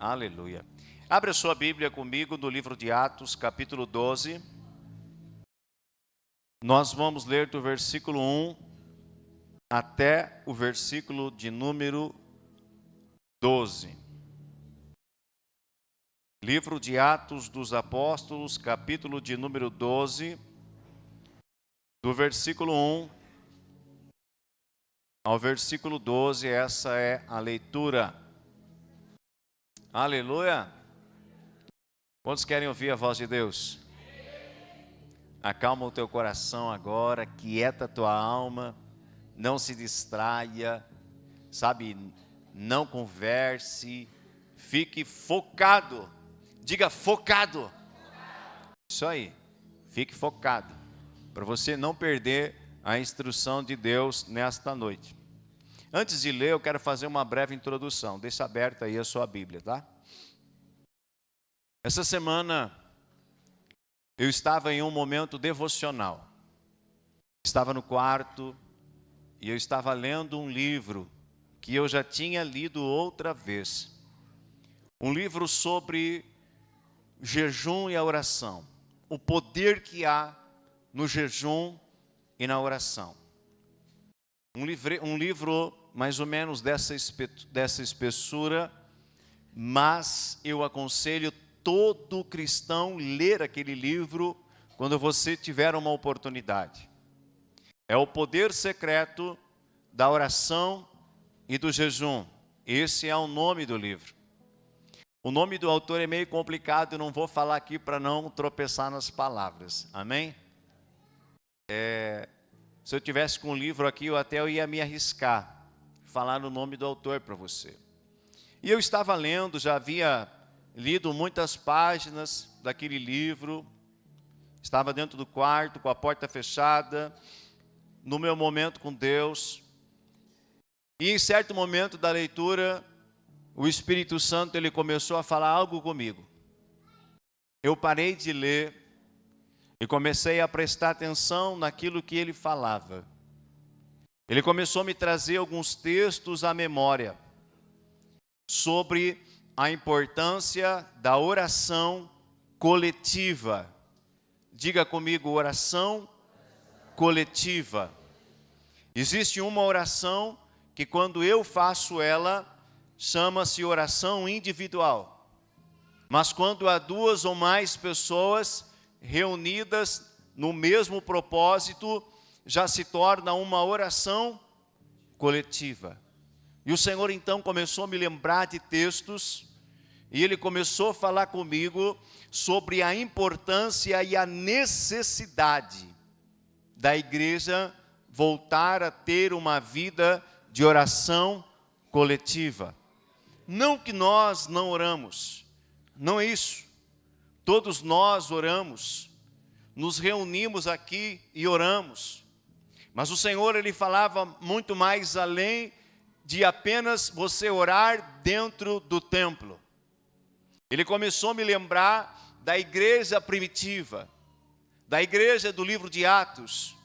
Aleluia. Abre a sua Bíblia comigo no livro de Atos, capítulo 12. Nós vamos ler do versículo 1 até o versículo de número 12. Livro de Atos dos Apóstolos, capítulo de número 12, do versículo 1 ao versículo 12, essa é a leitura. Aleluia! Quantos querem ouvir a voz de Deus? Acalma o teu coração agora, quieta a tua alma, não se distraia, sabe, não converse, fique focado. Diga focado. Isso aí, fique focado, para você não perder a instrução de Deus nesta noite. Antes de ler, eu quero fazer uma breve introdução. Deixa aberta aí a sua Bíblia, tá? Essa semana, eu estava em um momento devocional. Estava no quarto e eu estava lendo um livro que eu já tinha lido outra vez. Um livro sobre jejum e a oração. O poder que há no jejum e na oração. Um livro mais ou menos dessa espessura, mas eu aconselho todo cristão ler aquele livro quando você tiver uma oportunidade. É o poder secreto da oração e do jejum. Esse é o nome do livro. O nome do autor é meio complicado, eu não vou falar aqui para não tropeçar nas palavras. Amém? Se eu tivesse com um livro aqui, eu ia me arriscar, falar o nome do autor para você. E eu estava lendo, já havia lido muitas páginas daquele livro, estava dentro do quarto, com a porta fechada, no meu momento com Deus. E em certo momento da leitura, o Espírito Santo ele começou a falar algo comigo. Eu parei de ler e comecei a prestar atenção naquilo que ele falava. Ele começou a me trazer alguns textos à memória sobre a importância da oração coletiva. Diga comigo, oração coletiva. Existe uma oração que quando eu faço ela, chama-se oração individual. Mas quando há duas ou mais pessoas reunidas no mesmo propósito, já se torna uma oração coletiva. E o Senhor então começou a me lembrar de textos, e Ele começou a falar comigo sobre a importância e a necessidade da igreja voltar a ter uma vida de oração coletiva. Não que nós não oramos, não é isso. Todos nós oramos, nos reunimos aqui e oramos. Mas o Senhor, Ele falava muito mais além de apenas você orar dentro do templo. Ele começou a me lembrar da igreja primitiva, da igreja do livro de Atos.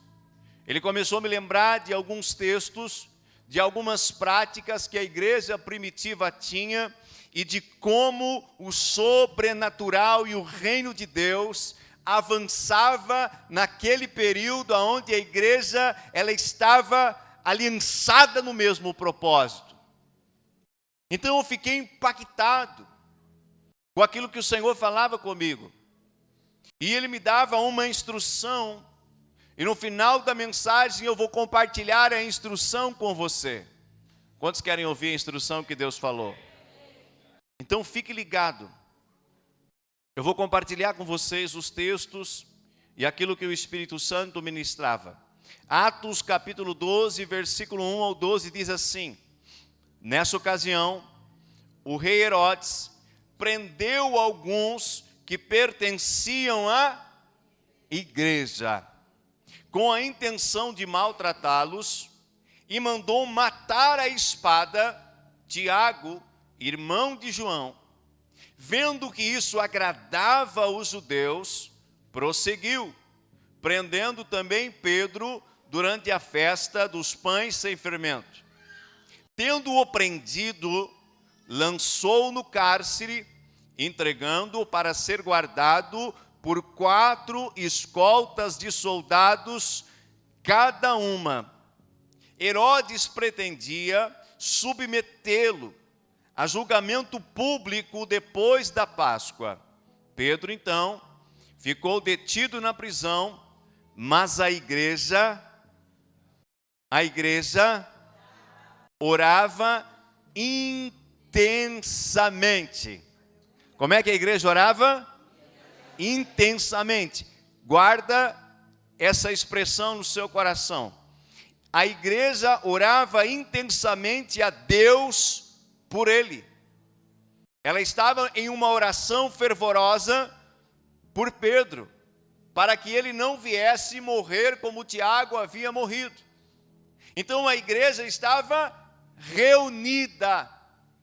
Ele começou a me lembrar de alguns textos, de algumas práticas que a igreja primitiva tinha e de como o sobrenatural e o reino de Deus avançava naquele período onde a igreja ela estava aliançada no mesmo propósito. Então eu fiquei impactado com aquilo que o Senhor falava comigo. E Ele me dava uma instrução, e no final da mensagem eu vou compartilhar a instrução com você. Quantos querem ouvir a instrução que Deus falou? Então fique ligado. Eu vou compartilhar com vocês os textos e aquilo que o Espírito Santo ministrava. Atos capítulo 12, versículo 1 ao 12 diz assim: nessa ocasião, o rei Herodes prendeu alguns que pertenciam à igreja, com a intenção de maltratá-los, e mandou matar à espada Tiago, irmão de João. Vendo que isso agradava aos judeus, prosseguiu, prendendo também Pedro durante a festa dos pães sem fermento. Tendo-o prendido, lançou no cárcere, entregando-o para ser guardado por 4 escoltas de soldados, cada uma. Herodes pretendia submetê-lo a julgamento público depois da Páscoa. Pedro, então, ficou detido na prisão, mas a igreja orava intensamente. Como é que a igreja orava? Intensamente. Guarda essa expressão no seu coração. A igreja orava intensamente a Deus por ele. Ela estava em uma oração fervorosa por Pedro, para que ele não viesse morrer como Tiago havia morrido. Então a igreja estava reunida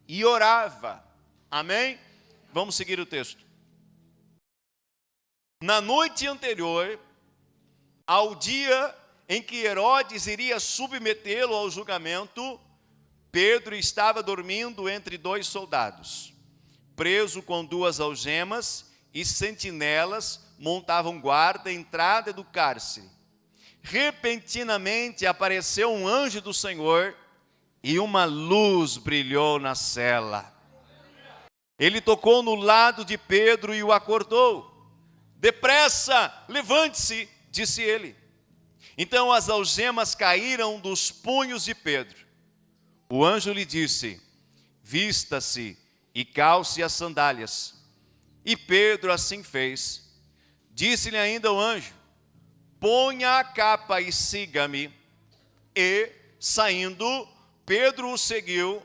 e orava. Amém? Vamos seguir o texto. Na noite anterior ao dia em que Herodes iria submetê-lo ao julgamento, Pedro estava dormindo entre 2 soldados, preso com 2 algemas, e sentinelas montavam guarda à entrada do cárcere. Repentinamente apareceu um anjo do Senhor e uma luz brilhou na cela. Ele tocou no lado de Pedro e o acordou. Depressa, levante-se, disse ele. Então as algemas caíram dos punhos de Pedro. O anjo lhe disse: vista-se e calce as sandálias. E Pedro assim fez. Disse-lhe ainda o anjo: ponha a capa e siga-me. E, saindo, Pedro o seguiu,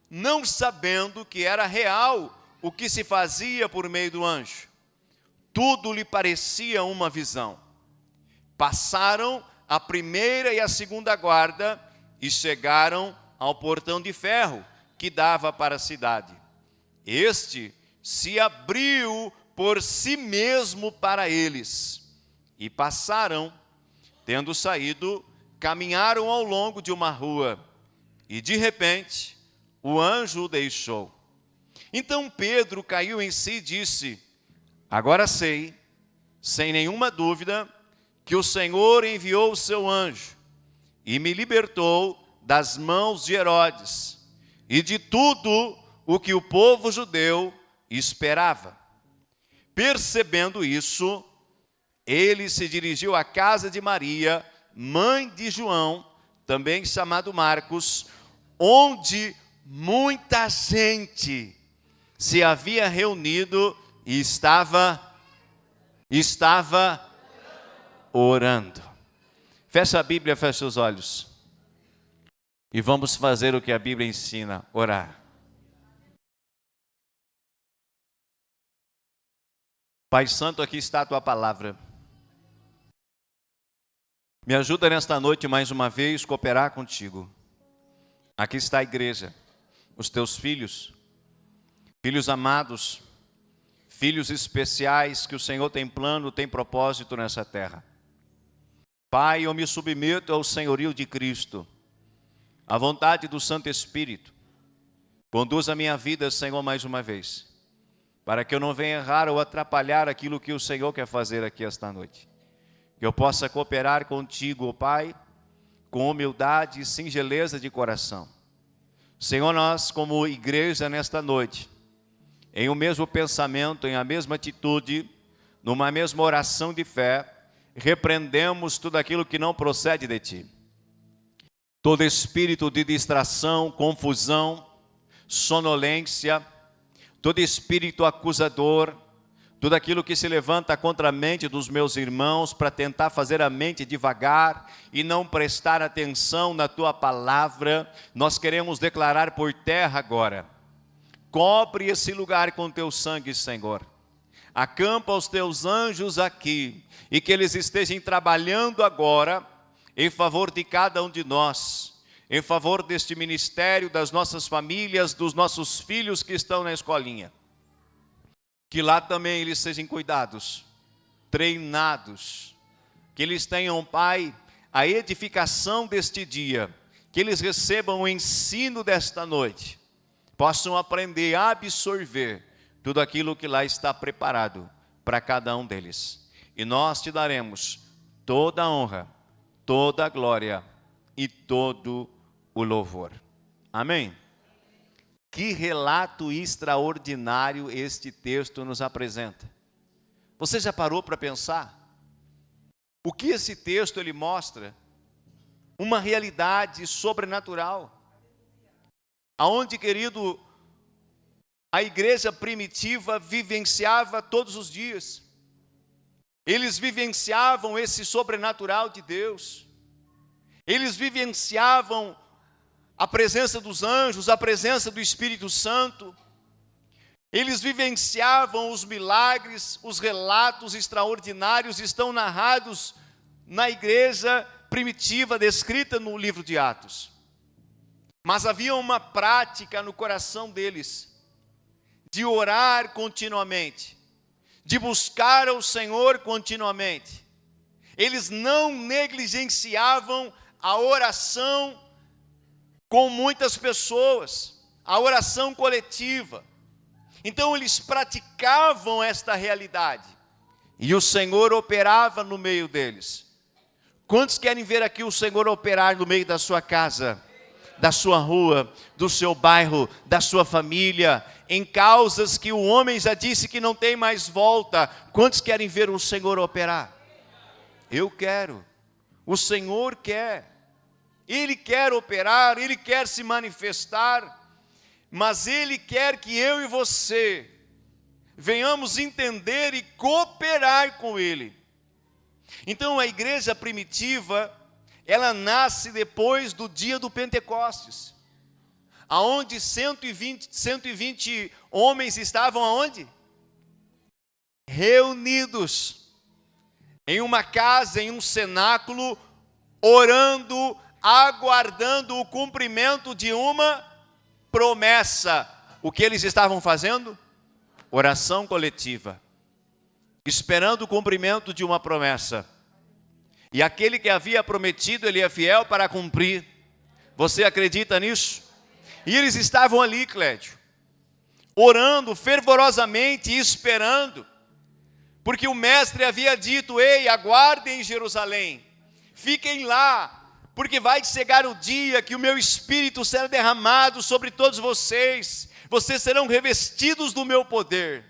não sabendo que era real o que se fazia por meio do anjo. Tudo lhe parecia uma visão. Passaram a primeira e a segunda guarda e chegaram ao portão de ferro que dava para a cidade. Este se abriu por si mesmo para eles. E passaram, tendo saído, caminharam ao longo de uma rua. E de repente, o anjo o deixou. Então Pedro caiu em si e disse: agora sei, sem nenhuma dúvida, que o Senhor enviou o seu anjo e me libertou das mãos de Herodes e de tudo o que o povo judeu esperava. Percebendo isso, ele se dirigiu à casa de Maria, mãe de João, também chamado Marcos, onde muita gente se havia reunido e estava orando. Fecha a Bíblia, fecha os olhos. E vamos fazer o que a Bíblia ensina, orar. Pai Santo, aqui está a Tua palavra. Me ajuda nesta noite mais uma vez a cooperar contigo. Aqui está a igreja, os Teus filhos, filhos amados, filhos especiais que o Senhor tem plano, tem propósito nessa terra. Pai, eu me submeto ao senhorio de Cristo, à vontade do Santo Espírito. Conduz a minha vida, Senhor, mais uma vez, para que eu não venha errar ou atrapalhar aquilo que o Senhor quer fazer aqui esta noite. Que eu possa cooperar contigo, ó Pai, com humildade e singeleza de coração. Senhor, nós como igreja nesta noite, em um mesmo pensamento, em a mesma atitude, numa mesma oração de fé, repreendemos tudo aquilo que não procede de Ti. Todo espírito de distração, confusão, sonolência, todo espírito acusador, tudo aquilo que se levanta contra a mente dos meus irmãos para tentar fazer a mente devagar e não prestar atenção na Tua palavra, nós queremos declarar por terra agora. Cobre esse lugar com Teu sangue, Senhor. Acampa os Teus anjos aqui e que eles estejam trabalhando agora em favor de cada um de nós, em favor deste ministério, das nossas famílias, dos nossos filhos que estão na escolinha. Que lá também eles sejam cuidados, treinados, que eles tenham, Pai, a edificação deste dia, que eles recebam o ensino desta noite, possam aprender a absorver tudo aquilo que lá está preparado para cada um deles. E nós te daremos toda a honra, toda a glória e todo o louvor. Amém? Que relato extraordinário este texto nos apresenta. Você já parou para pensar? O que esse texto ele mostra? Uma realidade sobrenatural. Aonde, querido, a igreja primitiva vivenciava todos os dias. Eles vivenciavam esse sobrenatural de Deus. Eles vivenciavam a presença dos anjos, a presença do Espírito Santo. Eles vivenciavam os milagres, os relatos extraordinários estão narrados na igreja primitiva, descrita no livro de Atos. Mas havia uma prática no coração deles, de orar continuamente, de buscar ao Senhor continuamente. Eles não negligenciavam a oração com muitas pessoas, a oração coletiva. Então eles praticavam esta realidade, e o Senhor operava no meio deles. Quantos querem ver aqui o Senhor operar no meio da sua casa, da sua rua, do seu bairro, da sua família, em causas que o homem já disse que não tem mais volta? Quantos querem ver o Senhor operar? Eu quero, o Senhor quer, Ele quer operar, Ele quer se manifestar, mas Ele quer que eu e você venhamos entender e cooperar com Ele. Então a igreja primitiva, ela nasce depois do dia do Pentecostes, aonde 120 homens estavam aonde? Reunidos em uma casa, em um cenáculo, orando, aguardando o cumprimento de uma promessa. O que eles estavam fazendo? Oração coletiva, esperando o cumprimento de uma promessa. E aquele que havia prometido, ele é fiel para cumprir. Você acredita nisso? E eles estavam ali, Clédio, orando fervorosamente e esperando, porque o mestre havia dito: ei, aguardem em Jerusalém, fiquem lá, porque vai chegar o dia que o meu Espírito será derramado sobre todos vocês, vocês serão revestidos do meu poder.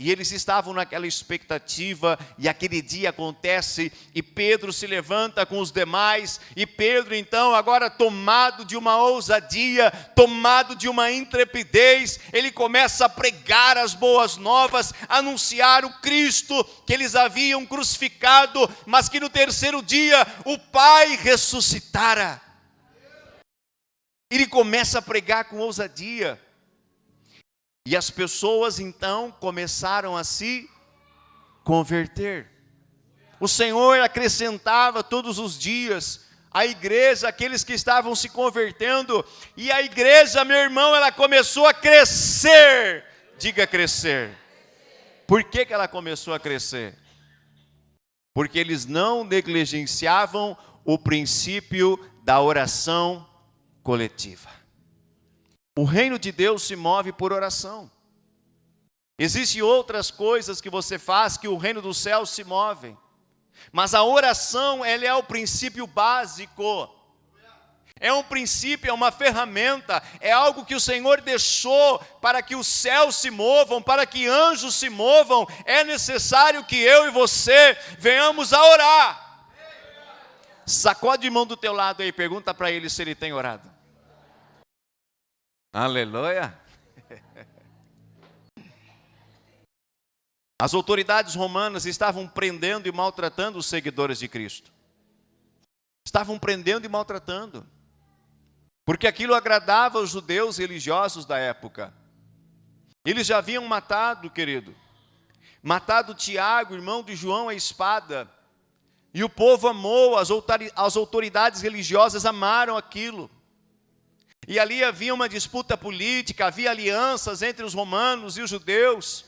E eles estavam naquela expectativa, e aquele dia acontece, e Pedro se levanta com os demais, e Pedro então, agora tomado de uma ousadia, tomado de uma intrepidez, ele começa a pregar as boas novas, anunciar o Cristo que eles haviam crucificado, mas que no terceiro dia o Pai ressuscitara. Ele começa a pregar com ousadia. E as pessoas então começaram a se converter. O Senhor acrescentava todos os dias à igreja aqueles que estavam se convertendo. E a igreja, meu irmão, ela começou a crescer. Diga crescer. Por que ela começou a crescer? Porque eles não negligenciavam o princípio da oração coletiva. O reino de Deus se move por oração. Existem outras coisas que você faz que o reino dos céus se move. Mas a oração, ela é o princípio básico. É um princípio, é uma ferramenta, é algo que o Senhor deixou para que os céus se movam, para que anjos se movam. É necessário que eu e você venhamos a orar. Sacode a mão do teu lado aí, pergunta para ele se ele tem orado. Aleluia. As autoridades romanas estavam prendendo e maltratando os seguidores de Cristo. Estavam prendendo e maltratando, porque aquilo agradava os judeus religiosos da época. Eles já haviam matado, querido, matado Tiago, irmão de João, a espada. E o povo amou, as autoridades religiosas amaram aquilo. E ali havia uma disputa política, havia alianças entre os romanos e os judeus.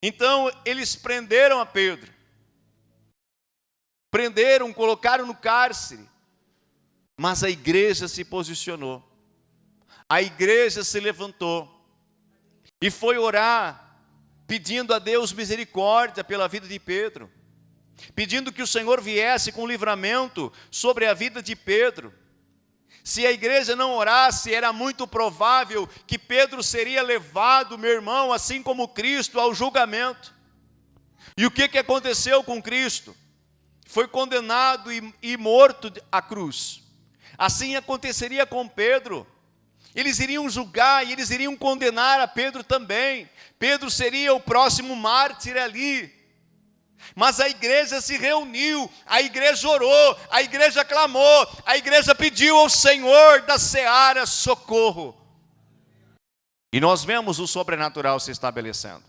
Então eles prenderam a Pedro. Prenderam, colocaram no cárcere. Mas a igreja se posicionou. a igreja se levantou e foi orar, pedindo a Deus misericórdia pela vida de Pedro, pedindo que o Senhor viesse com livramento sobre a vida de Pedro. Se a igreja não orasse, era muito provável que Pedro seria levado, meu irmão, assim como Cristo, ao julgamento. E o que aconteceu com Cristo? Foi condenado e morto à cruz. Assim aconteceria com Pedro. Eles iriam julgar e eles iriam condenar a Pedro também. Pedro seria o próximo mártir ali. Mas a igreja se reuniu, a igreja orou, a igreja clamou, a igreja pediu ao Senhor da seara socorro. E nós vemos o sobrenatural se estabelecendo.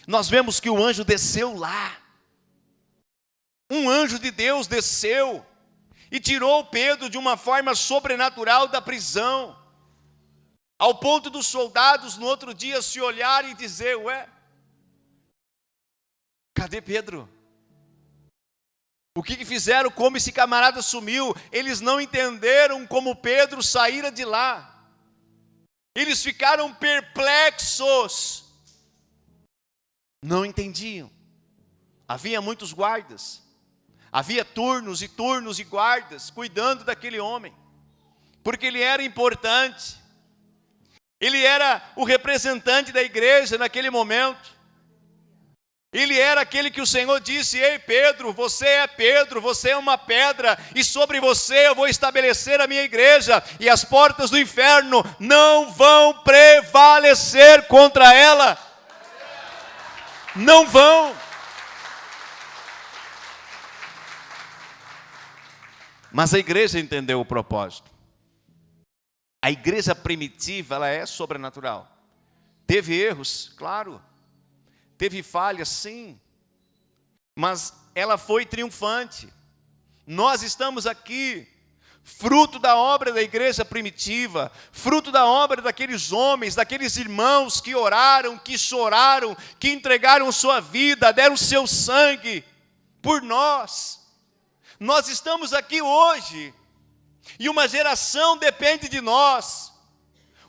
Nós vemos que o anjo desceu lá. Um anjo de Deus desceu e tirou Pedro de uma forma sobrenatural da prisão. Ao ponto dos soldados no outro dia se olharem e dizer: ué, cadê Pedro? O que fizeram? Como esse camarada sumiu? Eles não entenderam como Pedro saíra de lá. Eles ficaram perplexos. Não entendiam. Havia muitos guardas. Havia turnos e guardas cuidando daquele homem. Porque ele era importante. Ele era o representante da igreja naquele momento. Ele era aquele que o Senhor disse: ei Pedro, você é uma pedra, e sobre você eu vou estabelecer a minha igreja, e as portas do inferno não vão prevalecer contra ela. Não vão. Mas a igreja entendeu o propósito. A igreja primitiva, ela é sobrenatural. Teve erros, claro. Teve falhas, sim, mas ela foi triunfante. Nós estamos aqui, fruto da obra da igreja primitiva, fruto da obra daqueles homens, daqueles irmãos que oraram, que choraram, que entregaram sua vida, deram seu sangue por nós. Nós estamos aqui hoje, e uma geração depende de nós.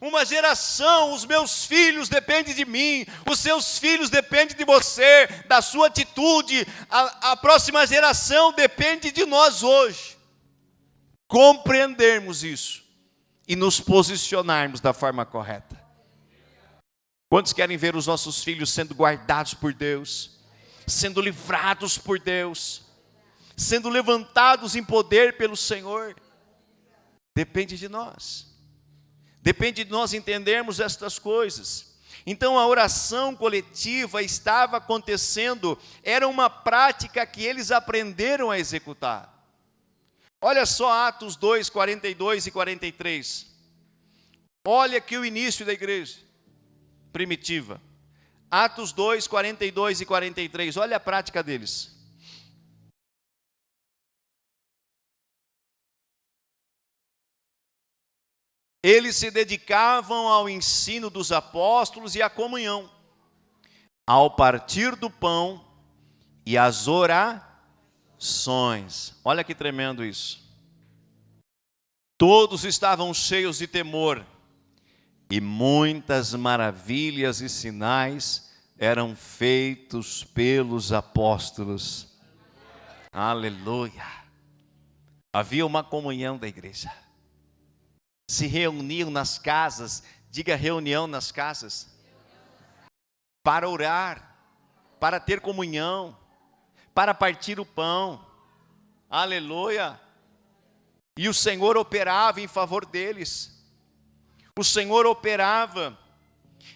Uma geração, os meus filhos dependem de mim, os seus filhos dependem de você, da sua atitude, a próxima geração depende de nós hoje. Compreendermos isso e nos posicionarmos da forma correta. Quantos querem ver os nossos filhos sendo guardados por Deus, sendo livrados por Deus, sendo levantados em poder pelo Senhor? Depende de nós. Depende de nós entendermos estas coisas. Então a oração coletiva estava acontecendo, era uma prática que eles aprenderam a executar. Olha só Atos 2, 42 e 43. Olha aqui o início da igreja primitiva. Atos 2, 42 e 43, olha a prática deles. Eles se dedicavam ao ensino dos apóstolos e à comunhão, ao partir do pão e às orações. Olha que tremendo isso. Todos estavam cheios de temor, e muitas maravilhas e sinais eram feitos pelos apóstolos. Aleluia. Havia uma comunhão da igreja. Se reuniam nas casas, diga reunião nas casas, para orar, para ter comunhão, para partir o pão. Aleluia. E o Senhor operava em favor deles. O Senhor operava.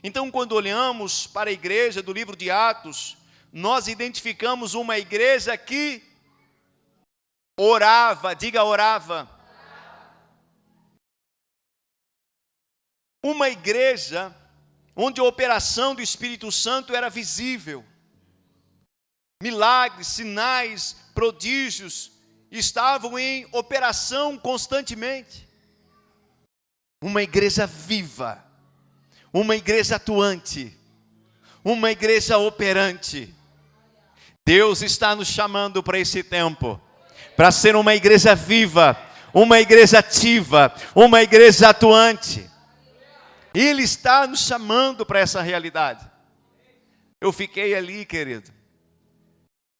Então, quando olhamos para a igreja do livro de Atos, nós identificamos uma igreja que orava, diga orava. Uma igreja onde a operação do Espírito Santo era visível. Milagres, sinais, prodígios estavam em operação constantemente. Uma igreja viva, uma igreja atuante, uma igreja operante. Deus está nos chamando para esse tempo, para ser uma igreja viva, uma igreja ativa, uma igreja atuante. Ele está nos chamando para essa realidade. Eu fiquei ali, querido,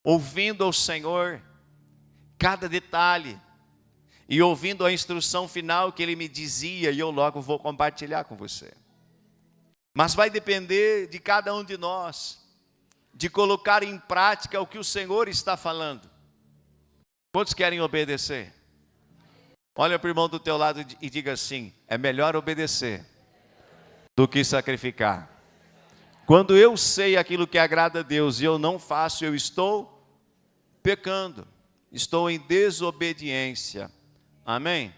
ouvindo ao Senhor cada detalhe e ouvindo a instrução final que Ele me dizia, e eu logo vou compartilhar com você. Mas vai depender de cada um de nós, de colocar em prática o que o Senhor está falando. Quantos querem obedecer? Olha para o irmão do teu lado e diga assim: é melhor obedecer do que sacrificar. Quando eu sei aquilo que agrada a Deus e eu não faço, eu estou pecando, estou em desobediência. Amém?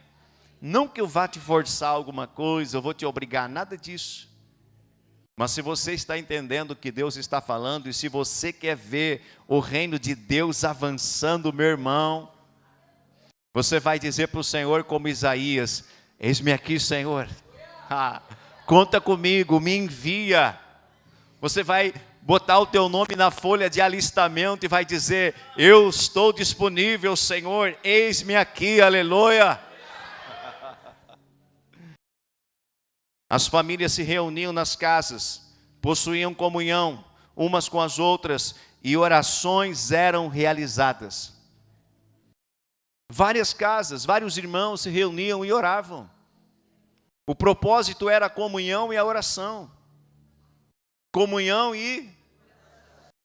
Não que eu vá te forçar alguma coisa, eu vou te obrigar, nada disso. Mas se você está entendendo o que Deus está falando, e se você quer ver o reino de Deus avançando, meu irmão, você vai dizer para o Senhor como Isaías: eis-me aqui, Senhor, conta comigo, me envia. Você vai botar o teu nome na folha de alistamento e vai dizer: eu estou disponível, Senhor, eis-me aqui, aleluia. As famílias se reuniam nas casas, possuíam comunhão umas com as outras e orações eram realizadas. Várias casas, vários irmãos se reuniam e oravam. O propósito era a comunhão e a oração. Comunhão e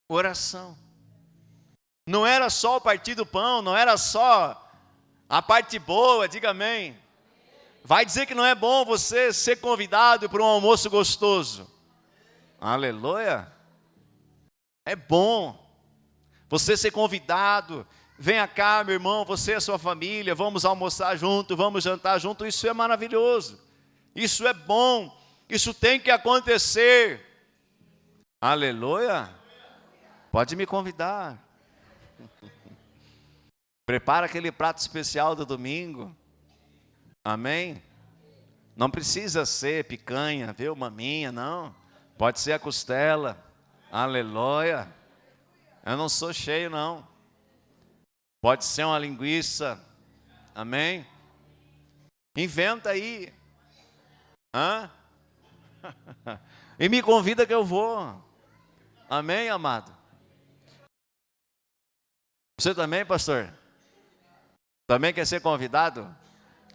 oração. Não era só o partir do pão, não era só a parte boa, diga amém. Vai dizer que não é bom você ser convidado para um almoço gostoso. Aleluia. É bom você ser convidado. Venha cá, meu irmão, você e a sua família, vamos almoçar junto, vamos jantar junto. Isso é maravilhoso. Isso é bom. Isso tem que acontecer. Aleluia. Pode me convidar. Prepara aquele prato especial do domingo. Amém? Não precisa ser picanha, viu, maminha, não. Pode ser a costela. Aleluia. Eu não sou cheio, não. Pode ser uma linguiça. Amém? Inventa aí. Hã? E me convida que eu vou. Amém, amado? Você também, pastor? Também quer ser convidado?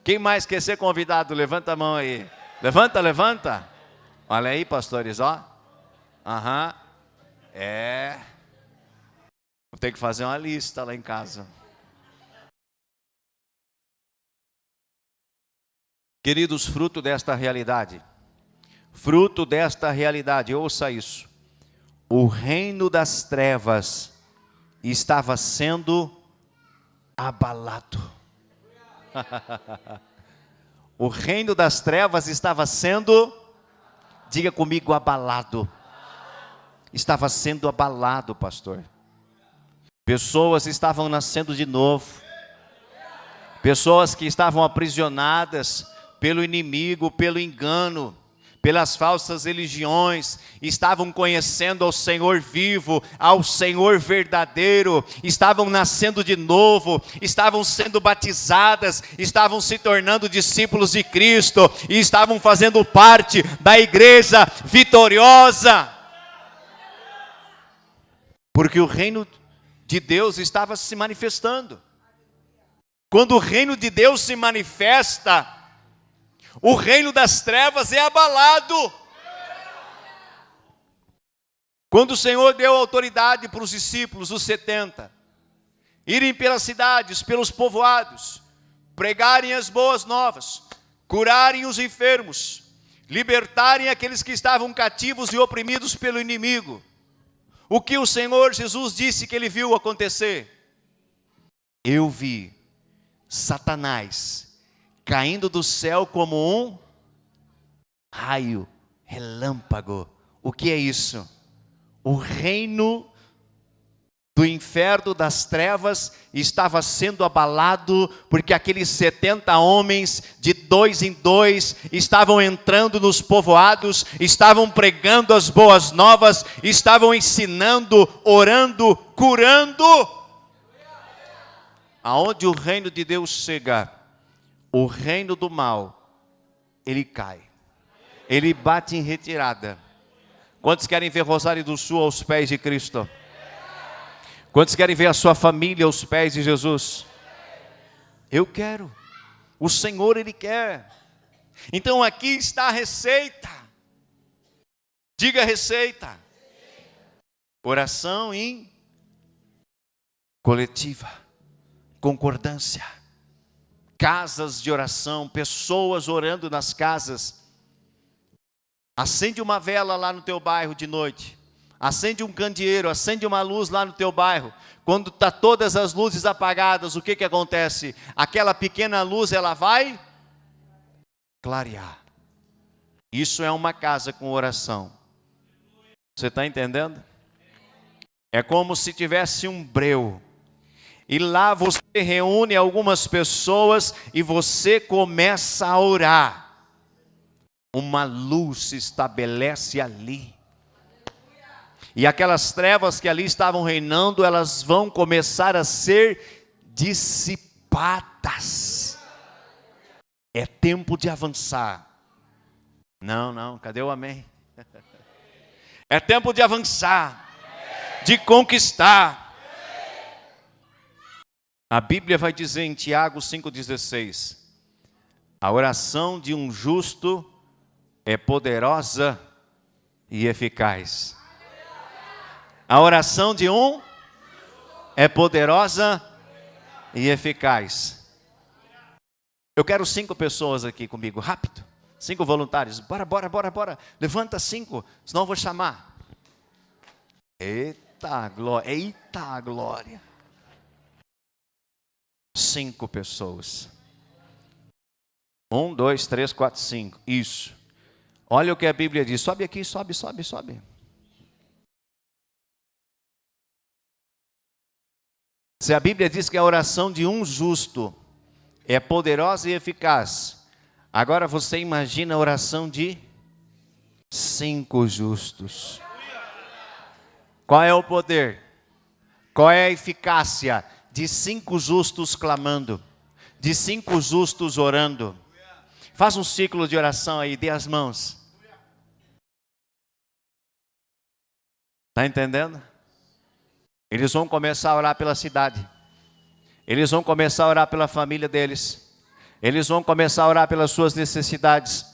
Quem mais quer ser convidado? Levanta a mão aí. Levanta, levanta. Olha aí, pastores, ó. Aham. É. Vou ter que fazer uma lista lá em casa. Queridos, fruto desta realidade, ouça isso. O reino das trevas estava sendo abalado. O reino das trevas estava sendo, diga comigo, abalado. Estava sendo abalado, pastor. Pessoas estavam nascendo de novo. Pessoas que estavam aprisionadas pelo inimigo, pelo engano, pelas falsas religiões, estavam conhecendo ao Senhor vivo, ao Senhor verdadeiro, estavam nascendo de novo, estavam sendo batizadas, estavam se tornando discípulos de Cristo, e estavam fazendo parte da igreja vitoriosa, porque o reino de Deus estava se manifestando. Quando o reino de Deus se manifesta, o reino das trevas é abalado. Quando o Senhor deu autoridade para os discípulos, os 70, irem pelas cidades, pelos povoados, pregarem as boas novas, curarem os enfermos, libertarem aqueles que estavam cativos e oprimidos pelo inimigo, o que o Senhor Jesus disse que ele viu acontecer? Eu vi Satanás caindo do céu como um raio, relâmpago. O que é isso? O reino do inferno, das trevas, estava sendo abalado, porque aqueles 70 homens, de 2 em 2, estavam entrando nos povoados, estavam pregando as boas novas, estavam ensinando, orando, curando. Aonde o reino de Deus chega, o reino do mal, ele cai. ele bate em retirada. Quantos querem ver Rosário do Sul aos pés de Cristo? Quantos querem ver a sua família aos pés de Jesus? Eu quero. O Senhor, Ele quer. Então aqui está a receita. Diga receita. Oração em coletiva, concordância. Casas de oração, pessoas orando nas casas. Acende uma vela lá no teu bairro de noite. Acende um candeeiro, acende uma luz lá no teu bairro. Quando está todas as luzes apagadas, o que acontece? Aquela pequena luz, ela vai clarear. Isso é uma casa com oração. Você está entendendo? É como se tivesse um breu. E lá você reúne algumas pessoas e você começa a orar. Uma luz se estabelece ali. E aquelas trevas que ali estavam reinando, elas vão começar a ser dissipadas. É tempo de avançar. Não, cadê o amém? É tempo de avançar, de conquistar. A Bíblia vai dizer em Tiago 5,16: a oração de um justo é poderosa e eficaz. A oração de um é poderosa e eficaz. Eu quero 5 pessoas aqui comigo, rápido. 5 voluntários. Bora. Levanta 5, senão eu vou chamar. Eita glória. 5 pessoas. 1, 2, 3, 4, 5. Isso. Olha o que a Bíblia diz. Sobe aqui, sobe. Se a Bíblia diz que a oração de um justo é poderosa e eficaz, agora você imagina a oração de 5 justos. Qual é o poder? Qual é a eficácia de 5 justos clamando? De 5 justos orando? Faz um ciclo de oração aí, dê as mãos. Está entendendo? Eles vão começar a orar pela cidade. Eles vão começar a orar pela família deles. Eles vão começar a orar pelas suas necessidades.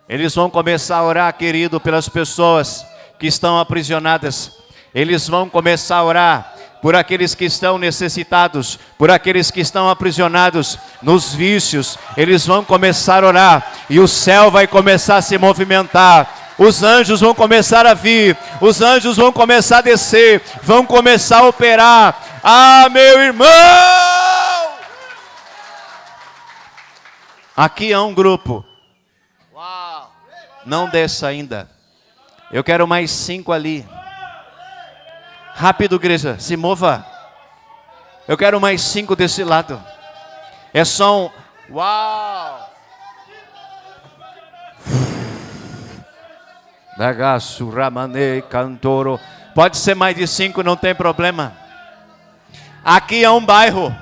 Eles vão começar a orar, querido, pelas pessoas que estão aprisionadas. Eles vão começar a orar por aqueles que estão necessitados, por aqueles que estão aprisionados nos vícios. Eles vão começar a orar e o céu vai começar a se movimentar. Os anjos vão começar a vir, os anjos vão começar a descer, vão começar a operar. Ah, meu irmão! Aqui há um grupo. Uau! Não desça ainda. Eu quero mais 5 ali. Rápido, igreja, se mova. Eu quero mais 5 desse lado. É só um... Uau! Dagaço, Ramanei, Cantoro. Pode ser mais de 5, não tem problema. Aqui é um bairro.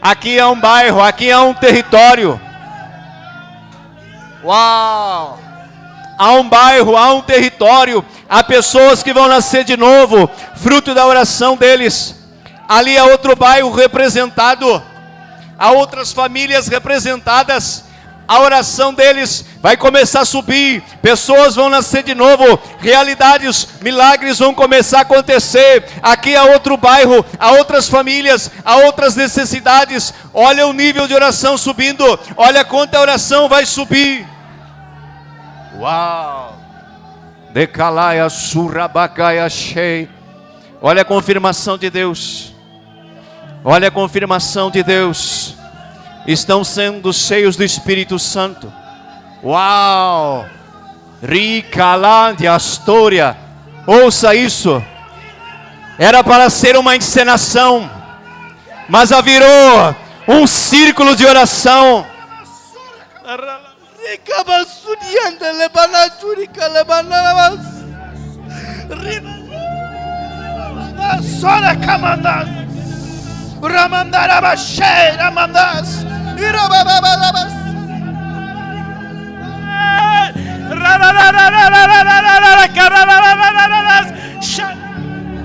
Aqui é um bairro, aqui é um território. Uau! Há um bairro, há um território. Há pessoas que vão nascer de novo, fruto da oração deles. Ali há outro bairro representado. Há outras famílias representadas. A oração deles vai começar a subir. Pessoas vão nascer de novo. Realidades, milagres vão começar a acontecer. Aqui há outro bairro, há outras famílias, há outras necessidades. Olha o nível de oração subindo. Olha quanta oração vai subir. Uau! Decalaia surrabacaia shei. Olha a confirmação de Deus. Olha a confirmação de Deus. Estão sendo cheios do Espírito Santo. Uau! Ricalá de Astoria. Ouça isso. Era para ser uma encenação, mas virou um círculo de oração.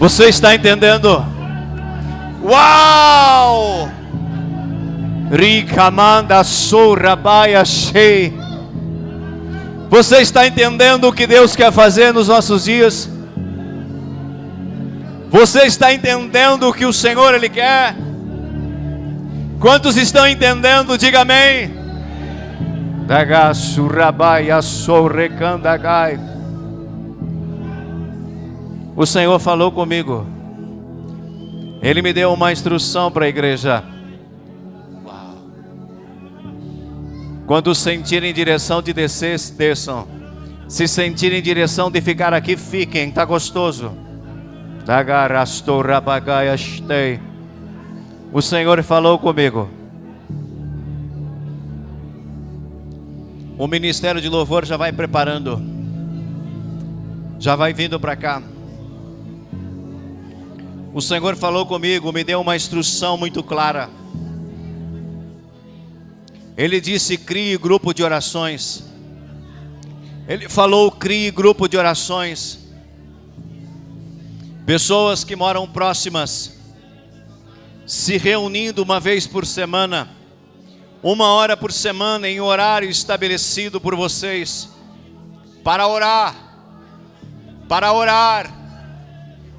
Você está entendendo? Uau! Ricamanda sorabaia shei. Você está entendendo o que Deus quer fazer nos nossos dias? Você está entendendo o que o Senhor Ele quer? Quantos estão entendendo? Diga amém. Daga surabaia sorrecandagai. O Senhor falou comigo. Ele me deu uma instrução para a igreja. Quando sentirem direção de descer, desçam. Se sentirem direção de ficar aqui, fiquem. Está gostoso. O Senhor falou comigo. O ministério de louvor já vai preparando. Já vai vindo para cá. O Senhor falou comigo, me deu uma instrução muito clara. Ele disse: crie grupo de orações. Ele falou: crie grupo de orações. Pessoas que moram próximas, se reunindo uma vez por semana, 1 hora por semana, em horário estabelecido por vocês, para orar,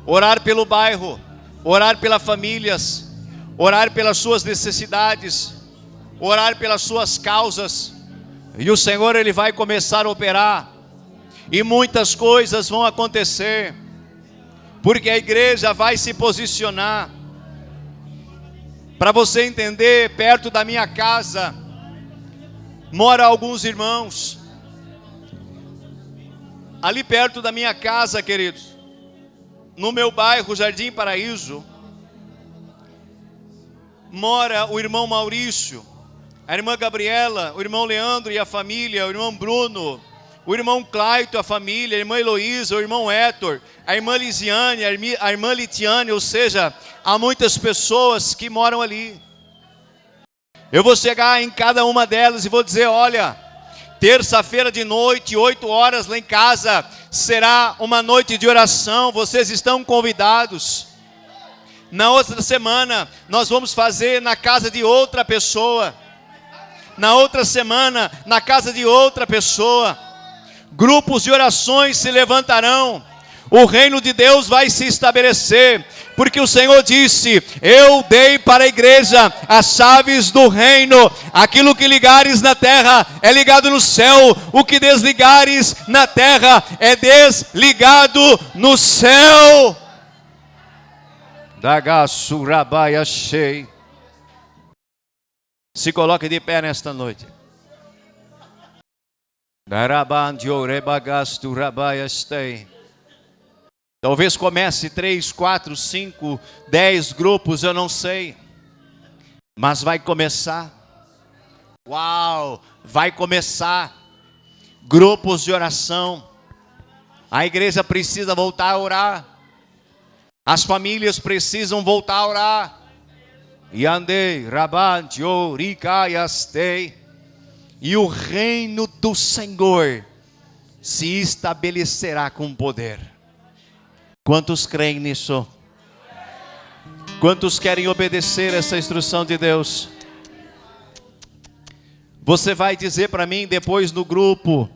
orar pelo bairro, orar pelas famílias, orar pelas suas necessidades, orar pelas suas causas. E o Senhor Ele vai começar a operar, e muitas coisas vão acontecer, porque a igreja vai se posicionar. Para você entender, perto da minha casa moram alguns irmãos. Ali perto da minha casa, queridos, no meu bairro Jardim Paraíso, mora o irmão Maurício, a irmã Gabriela, o irmão Leandro e a família, o irmão Bruno, o irmão Claito e a família, a irmã Heloísa, o irmão Héctor, a irmã Lisiane, a irmã Litiane, ou seja, há muitas pessoas que moram ali. Eu vou chegar em cada uma delas e vou dizer: olha, terça-feira de noite, 8 horas lá em casa, será uma noite de oração, vocês estão convidados. Na outra semana, nós vamos fazer na casa de outra pessoa. Na outra semana, na casa de outra pessoa. Grupos de orações se levantarão. O reino de Deus vai se estabelecer. Porque o Senhor disse: eu dei para a igreja as chaves do reino. Aquilo que ligares na terra é ligado no céu. O que desligares na terra é desligado no céu. Dagasurabaia shei. Se coloque de pé nesta noite. Talvez comece 3, 4, 5, 10 grupos, eu não sei. Mas vai começar. Uau! Vai começar. Grupos de oração. A igreja precisa voltar a orar. As famílias precisam voltar a orar. Yandei, Rabantio, Ricaiastei. E o reino do Senhor se estabelecerá com poder. Quantos creem nisso? Quantos querem obedecer essa instrução de Deus? Você vai dizer para mim depois no grupo,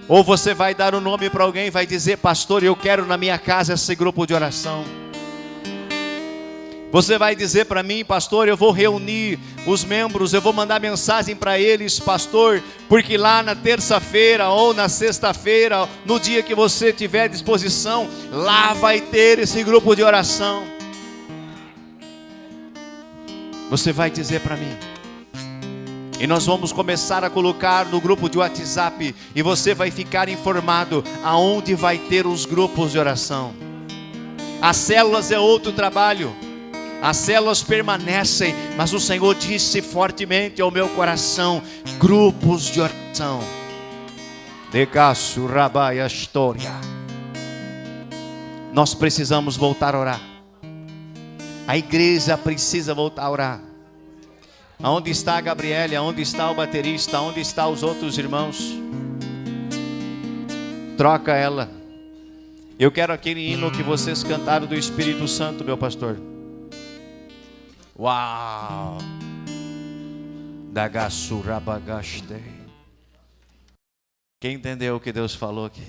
ou você vai dar o nome para alguém e vai dizer: pastor, eu quero na minha casa esse grupo de oração. Você vai dizer para mim: pastor, eu vou reunir os membros, eu vou mandar mensagem para eles, pastor, porque lá na terça-feira ou na sexta-feira, no dia que você tiver disposição, lá vai ter esse grupo de oração. Você vai dizer para mim. E nós vamos começar a colocar no grupo de WhatsApp, e você vai ficar informado aonde vai ter os grupos de oração. As células é outro trabalho. As células permanecem, mas o Senhor disse fortemente ao meu coração: grupos de oração. Nós precisamos voltar a orar. A igreja precisa voltar a orar. Aonde está a Gabriele? Aonde está o baterista? Aonde estão os outros irmãos? Troca ela. Eu quero aquele hino que vocês cantaram do Espírito Santo, meu pastor. Uau! Dagassurabagaste. Quem entendeu o que Deus falou aqui?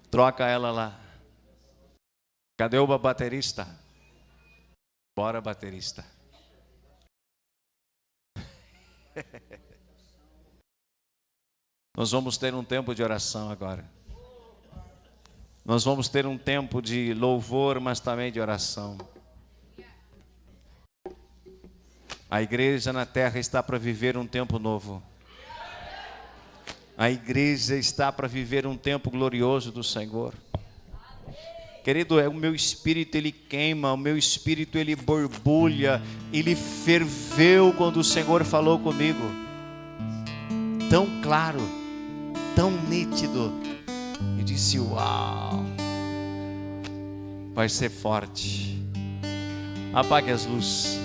Troca ela lá. Cadê o baterista? Bora, baterista. Nós vamos ter um tempo de oração agora. Nós vamos ter um tempo de louvor, mas também de oração. A igreja na terra está para viver um tempo novo. A igreja está para viver um tempo glorioso do Senhor. Querido, o meu espírito ele queima, o meu espírito ele borbulha, ele ferveu quando o Senhor falou comigo. Tão claro, tão nítido. E disse, uau, vai ser forte. Apague as luzes.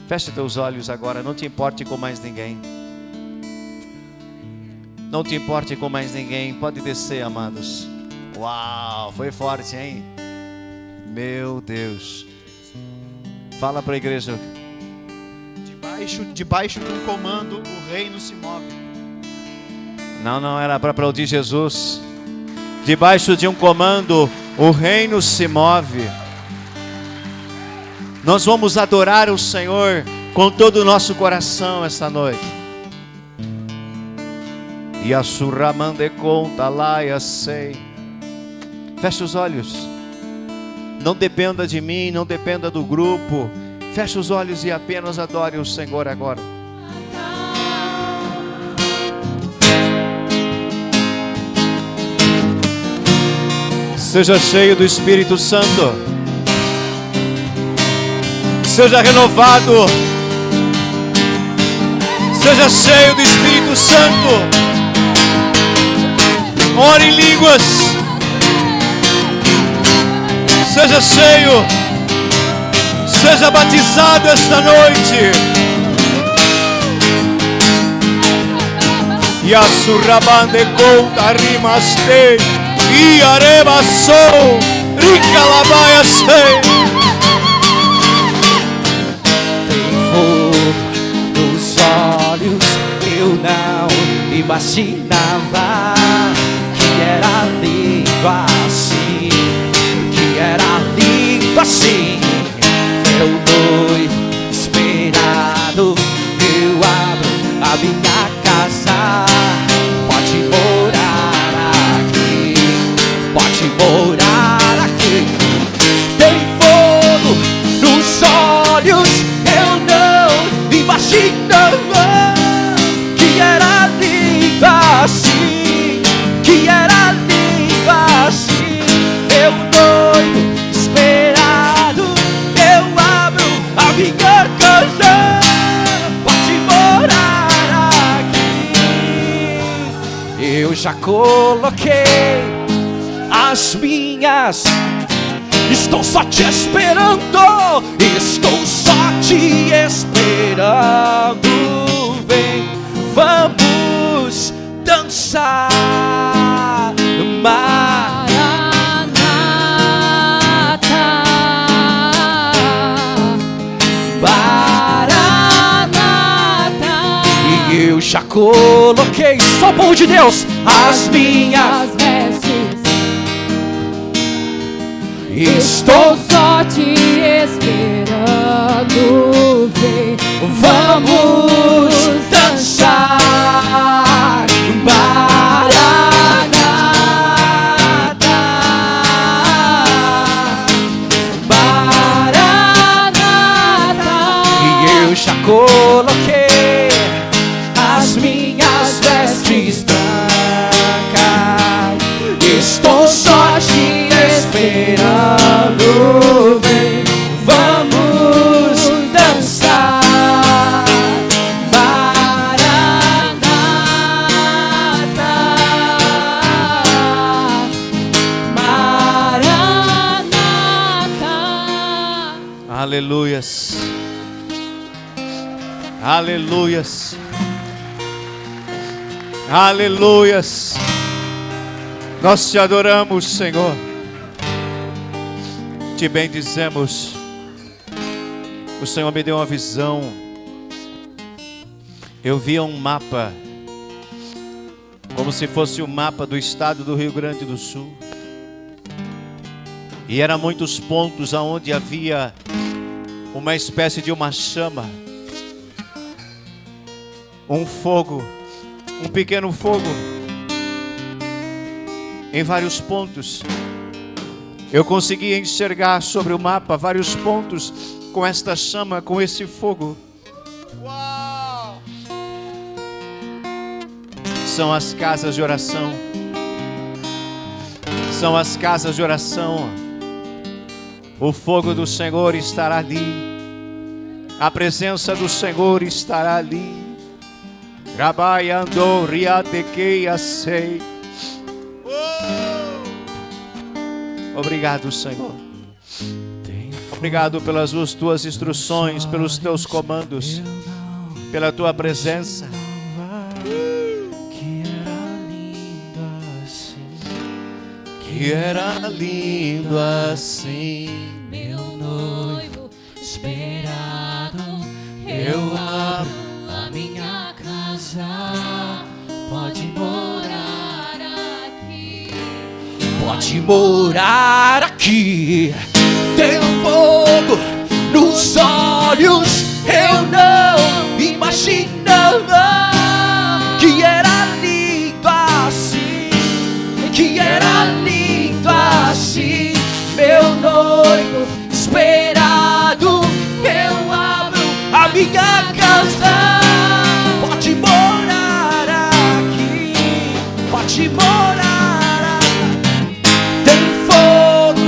Feche teus olhos agora, não te importe com mais ninguém. Não te importe com mais ninguém, pode descer, amados. Uau, foi forte, hein? Meu Deus. Fala para a igreja. Debaixo de um comando, o reino se move. Não, era para aplaudir Jesus. Debaixo de um comando, o reino se move. Nós vamos adorar o Senhor com todo o nosso coração esta noite. E a surramande conta lá e sei. Feche os olhos. Não dependa de mim, não dependa do grupo. Feche os olhos e apenas adore o Senhor agora. Seja cheio do Espírito Santo. Seja renovado. Seja cheio do Espírito Santo. Ore em línguas. Seja cheio. Seja batizado esta noite. E a surrabande conta rimaste. E areba sou. Rica labaia sei. Nos olhos eu não imaginava que era lindo assim, que era lindo assim. Eu vou esperado, eu abro a minha casa. Pode morar aqui, pode morar aqui. Tem fogo nos olhos, eu não imaginava que era lindo assim, que era lindo assim. Eu doido, esperado, eu abro a minha casa. Pode morar aqui. Eu já coloquei as minhas. Estou só te esperando, estou só te esperando. Vem, vamos dançar. Maranata, Maranata. E eu já coloquei, só o povo de Deus, as minhas vestes. Estou só te esperando, vem, vamos dançar. Maranata, Maranata. E eu já coloquei as minhas vestes brancas. Estou só te esperando, vem, vamos dançar. Maranata, Maranata. Aleluias. Aleluias. Aleluias. Nós te adoramos, Senhor. Te bendizemos. O Senhor me deu uma visão. Eu via um mapa, como se fosse o mapa do estado do Rio Grande do Sul. E eram muitos pontos aonde havia uma espécie de uma chama, um fogo, um pequeno fogo, em vários pontos. Eu conseguia enxergar sobre o mapa vários pontos com esta chama, com esse fogo. Uau! São as casas de oração. São as casas de oração. O fogo do Senhor estará ali. A presença do Senhor estará ali. Rabai andou riatequeia sei. Obrigado, Senhor. Obrigado pelas tuas instruções, pelos teus comandos, pela tua presença. Que era lindo assim, meu noivo esperado. Eu abro a minha casa. Pode morar aqui. Pode morar aqui. Tem fogo nos olhos. Eu não imaginava que era lindo assim. Que era lindo assim. Meu noivo esperado. Eu abro a minha casa. Pode morar aqui. Pode morar aqui. Tem fogo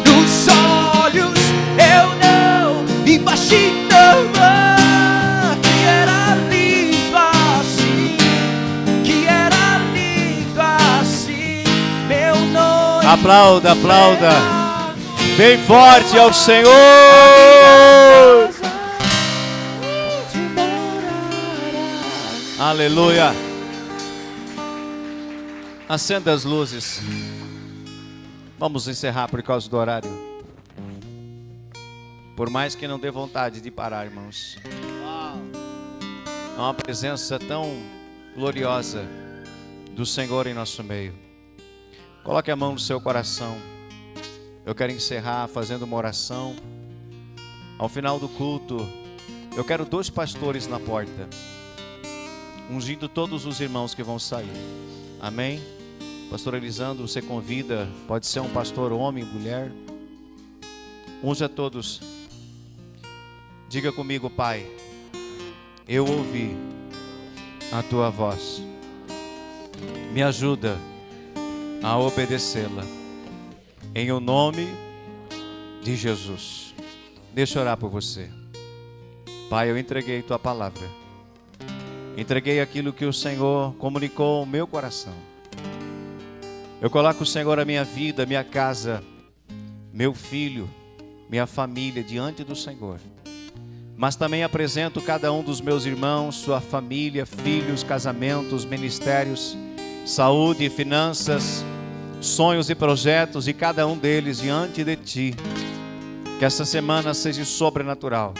nos olhos. Eu não imaginava que era lindo assim. Que era lindo assim. Meu noivo. Aplauda, aplauda. Bem forte ao Senhor. Aleluia. Acenda as luzes. Vamos encerrar por causa do horário. Por mais que não dê vontade de parar, irmãos. É uma presença tão gloriosa do Senhor em nosso meio. Coloque a mão no seu coração. Eu quero encerrar fazendo uma oração. Ao final do culto, eu quero 2 pastores na porta, ungindo todos os irmãos que vão sair. Amém? Pastor Elisandro, você convida, pode ser um pastor homem, mulher. Unja todos. Diga comigo, Pai, eu ouvi a tua voz. Me ajuda a obedecê-la. Em o nome de Jesus. Deixa eu orar por você. Pai, eu entreguei tua palavra. Entreguei aquilo que o Senhor comunicou ao meu coração. Eu coloco, Senhor, a minha vida, minha casa, meu filho, minha família diante do Senhor. Mas também apresento cada um dos meus irmãos, sua família, filhos, casamentos, ministérios, saúde, finanças, sonhos e projetos, e cada um deles diante de Ti. Que essa semana seja sobrenatural.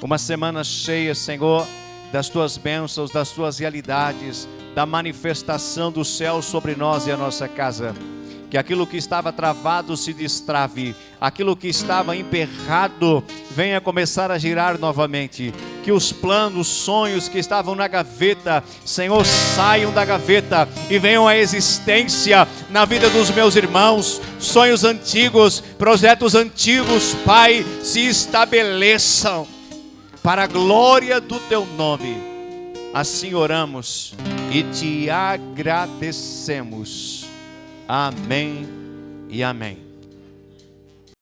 Uma semana cheia, Senhor, das Tuas bênçãos, das Tuas realidades, da manifestação do céu sobre nós e a nossa casa. Que aquilo que estava travado se destrave, aquilo que estava emperrado venha começar a girar novamente. Que os planos, sonhos que estavam na gaveta, Senhor, saiam da gaveta e venham à existência na vida dos meus irmãos. Sonhos antigos, projetos antigos, Pai, se estabeleçam para a glória do Teu nome. Assim oramos e Te agradecemos. Amém e amém.